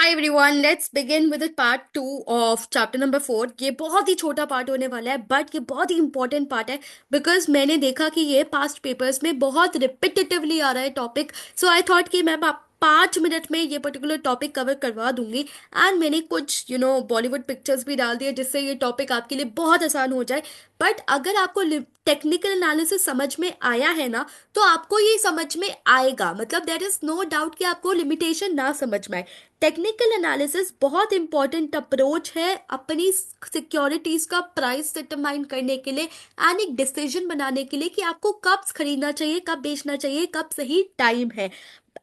Hi everyone, let's begin with part 2 of chapter number 4। ये बहुत ही छोटा पार्ट होने वाला है बट ये बहुत ही इंपॉर्टेंट पार्ट है बिकॉज मैंने देखा कि ये पास्ट पेपर्स में बहुत रिपीटेटिवली आ रहा है टॉपिक। सो आई थॉट कि मैं 5 मिनट में ये पर्टिकुलर टॉपिक कवर करवा दूंगी। एंड मैंने कुछ बॉलीवुड पिक्चर्स भी डाल दिए जिससे ये टॉपिक आपके लिए बहुत आसान हो जाए। बट अगर आपको टेक्निकल एनालिसिस समझ में आया है ना, तो आपको ये समझ में आएगा। मतलब देयर इज नो डाउट कि आपको लिमिटेशन ना समझ में आए। टेक्निकल एनालिसिस बहुत इंपॉर्टेंट अप्रोच है अपनी सिक्योरिटीज का प्राइस डिटरमाइन करने के लिए एंड एक डिसीजन बनाने के लिए कि आपको कब खरीदना चाहिए, कब बेचना चाहिए, कब सही टाइम है।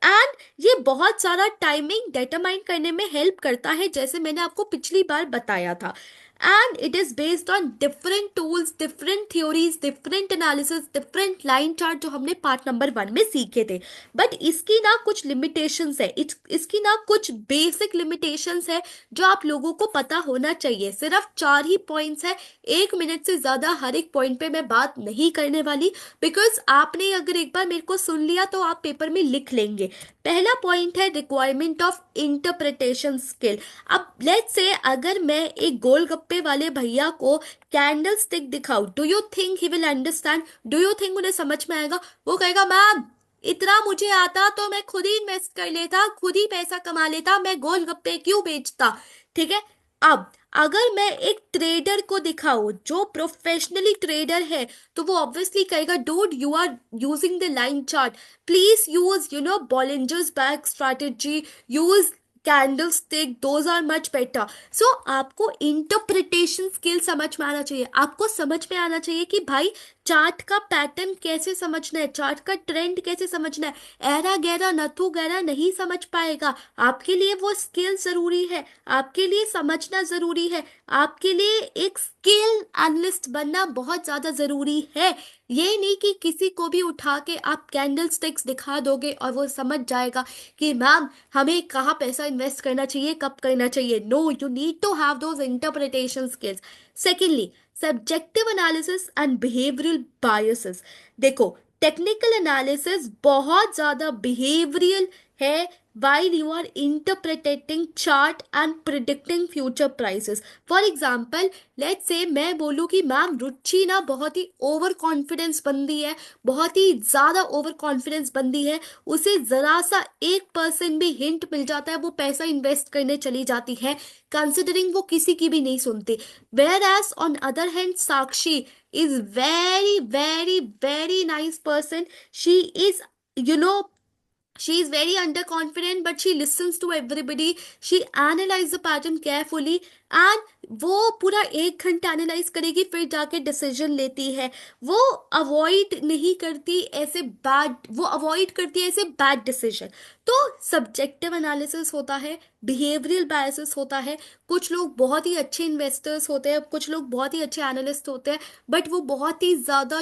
एंड ये बहुत सारा टाइमिंग डिटरमाइन करने में हेल्प करता है, जैसे मैंने आपको पिछली बार बताया था। And it is based on different tools, different theories, different analysis, different line chart जो हमने पार्ट नंबर 1 में सीखे थे। बट इसकी ना कुछ लिमिटेशंस है, इसकी ना कुछ बेसिक लिमिटेशंस है जो आप लोगों को पता होना चाहिए। सिर्फ 4 ही पॉइंट्स है, 1 मिनट से ज्यादा हर एक पॉइंट पे मैं बात नहीं करने वाली। बिकॉज आपने अगर एक बार मेरे को सुन लिया तो आप पेपर में लिख लेंगे। पहला पॉइंट है रिक्वायरमेंट ऑफ इंटरप्रिटेशन स्किल। अब लेट्स से अगर मैं एक गोलगप्पे वाले भैया को कैंडल स्टिक दिखाऊं, do you think he will understand? Do you think उन्हें समझ में आएगा? वो कहेगा मैम इतना मुझे आता तो मैं खुद ही इन्वेस्ट कर लेता, खुद ही पैसा कमा लेता, मैं गोलगप्पे क्यों बेचता। ठीक है। अब अगर मैं एक ट्रेडर को दिखाऊं जो प्रोफेशनली ट्रेडर है, तो वो ऑब्वियसली कहेगा dude you are using the line chart, please use Bollinger's Bag strategy, use candlestick, those are much better. So आपको इंटरप्रिटेशन स्किल समझ में आना चाहिए। आपको समझ में आना चाहिए कि भाई चार्ट का पैटर्न कैसे समझना है, चार्ट का ट्रेंड कैसे समझना है। एरा गैरा नथु गैरा नहीं समझ पाएगा। आपके लिए वो स्किल जरूरी है, आपके लिए समझना जरूरी है, आपके लिए एक स्किल एनालिस्ट बनना बहुत ज्यादा जरूरी है। ये नहीं कि किसी को भी उठा के आप कैंडल स्टिक्स दिखा दोगे और वो समझ जाएगा कि मैम हमें कहाँ पैसा इन्वेस्ट करना चाहिए, कब करना चाहिए। No, you need to have those interpretation skills. Secondly, subjective analysis and behavioural biases. देखो, टेक्निकल एनालिसिस बहुत ज्यादा बिहेवियरल है while you are interpreting chart and predicting future prices. For example, let's say मैं बोलूँ कि मैम रुचि ना बहुत ही over confidence बंदी है, बहुत ही ज्यादा ओवर कॉन्फिडेंस बंदी है, उसे जरा सा 1% भी हिंट मिल जाता है वो पैसा इन्वेस्ट करने चली जाती है, कंसिडरिंग वो किसी की भी नहीं सुनती। Whereas on other hand Sakshi is very very very nice person. She is you know she is very underconfident but she listens to everybody. She analyze the pattern carefully and वो पूरा 1 घंटा analyse करेगी फिर जाके decision लेती है। वो avoid नहीं करती ऐसे बैड, वो अवॉइड करती है ऐसे बैड डिसीजन। तो सब्जेक्टिव एनालिसिस होता है, बिहेवियरल बायसेस होता है। कुछ लोग बहुत ही अच्छे इन्वेस्टर्स होते हैं, कुछ लोग बहुत ही अच्छे एनालिस्ट होते हैं, बट वो बहुत ही ज़्यादा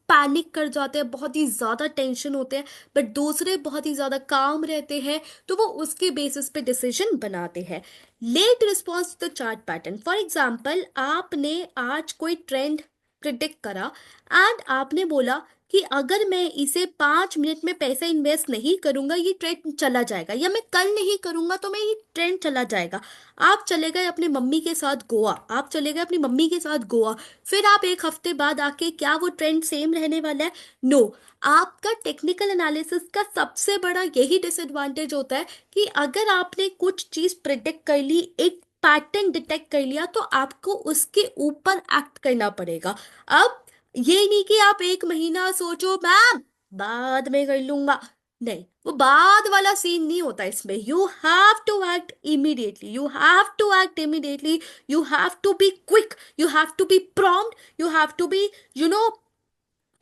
पैनिक कर जाते हैं, बहुत ही ज़्यादा टेंशन होते हैं। बट दूसरे बहुत ही ज़्यादा काम रहते हैं, तो वो उसके बेसिस पे डिसीजन बनाते हैं। Late response to the chart pattern. For example, आपने आज कोई ट्रेंड प्रिडिक्ट करा एंड आपने बोला कि अगर मैं इसे 5 मिनट में पैसा इन्वेस्ट नहीं करूंगा ये ट्रेंड चला जाएगा, या मैं कल नहीं करूंगा तो मैं ये ट्रेंड चला जाएगा। आप चले गए अपने मम्मी के साथ गोवा, आप चले गए अपनी मम्मी के साथ गोवा, फिर आप 1 हफ्ते बाद आके, क्या वो ट्रेंड सेम रहने वाला है? नो। आपका टेक्निकल एनालिसिस का सबसे बड़ा यही डिसएडवांटेज होता है कि अगर आपने कुछ चीज प्रिडिक्ट कर ली, एक पैटर्न डिटेक्ट कर लिया, तो आपको उसके ऊपर एक्ट करना पड़ेगा। अब ये नहीं कि आप 1 महीना सोचो मैम बाद में कर लूंगा, नहीं, वो बाद वाला सीन नहीं होता इसमें। You have to act immediately, you have to act immediately, you have to be quick, you have to be prompt, you have to be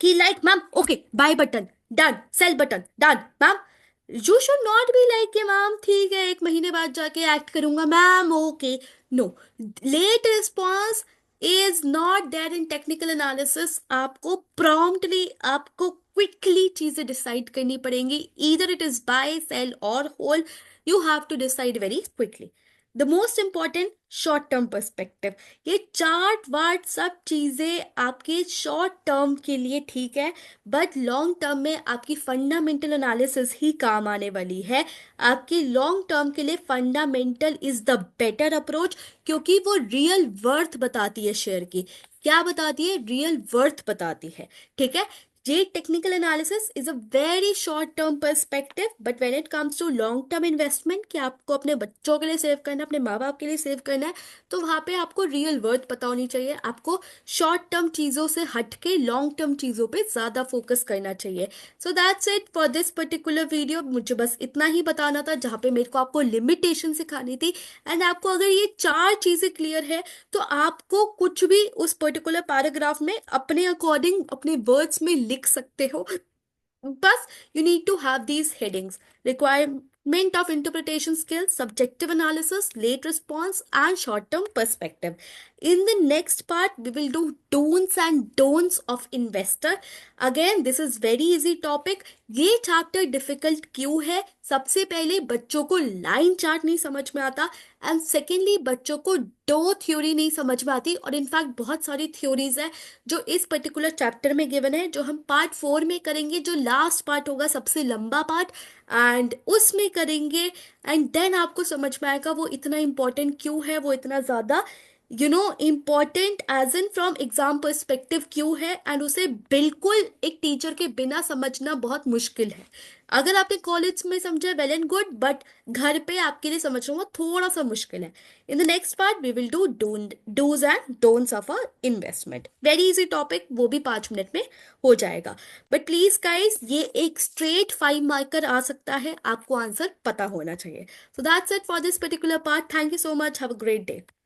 कि like ma'am okay buy button done, sell button done ma'am. You should not be like कि ma'am ठीक है 1 महीने बाद जाके act करूंगा ma'am, okay. No, late response is not there in technical analysis. आपको promptly, आपको क्विकली चीजें डिसाइड करनी पड़ेंगी। Either it is buy, sell और hold, you have to decide very quickly. The most important short term perspective. ये chart वार्ट सब चीजें आपके शॉर्ट टर्म के लिए ठीक है, बट लॉन्ग टर्म में आपकी फंडामेंटल एनालिसिस ही काम आने वाली है। आपकी लॉन्ग टर्म के लिए fundamental is the better approach, क्योंकि वो रियल वर्थ बताती है शेयर की। क्या बताती है? रियल वर्थ बताती है। ठीक है। ये technical analysis is a very short term perspective, but when it comes to long term investment कि आपको अपने बच्चों के लिए सेव करना है, अपने माँ बाप के लिए सेव करना है, तो वहां पे आपको रियल वर्थ पता होनी चाहिए। आपको शॉर्ट टर्म चीजों से हटके लॉन्ग टर्म चीजों पे ज्यादा फोकस करना चाहिए। So that's it for this particular video. मुझे बस इतना ही बताना था जहाँ पे मेरे को आपको लिमिटेशन सिखानी थी। एंड आपको अगर ये चार चीजें क्लियर है, तो आपको कुछ भी उस पर्टिकुलर पैराग्राफ में अपने अकॉर्डिंग अपने वर्ड्स में लिख सकते हो। बस you need to have these headings: requirement of interpretation skills, subjective analysis, late response, and short term perspective. In the next part we will do do's and don'ts of investor. Again, this is very easy topic. ये chapter difficult क्यों है? सबसे पहले बच्चों को line chart नहीं समझ में आता, एंड सेकेंडली बच्चों को दो थ्योरी नहीं समझ में आती, और इनफैक्ट बहुत सारी थ्योरीज है जो इस पर्टिकुलर चैप्टर में गिवन है, जो हम पार्ट 4 में करेंगे, जो लास्ट पार्ट होगा, सबसे लंबा पार्ट, एंड उसमें करेंगे। एंड देन आपको समझ में आएगा वो इतना इंपॉर्टेंट क्यों है, वो इतना ज्यादा important as in from exam perspective क्यों है, एंड उसे बिल्कुल एक टीचर के बिना समझना बहुत मुश्किल है। अगर आपने कॉलेज में समझा वेल एंड गुड, बट घर पे आपके लिए समझना वो थोड़ा सा मुश्किल है। In the next part we will do dos and don'ts of a investment. Very easy topic, वो भी 5 मिनट में हो जाएगा। बट प्लीज गाइस, ये एक स्ट्रेट 5 मार्कर आ सकता है, आपको आंसर पता होना चाहिए। So that's it for this particular part. Thank you so much, have a great day.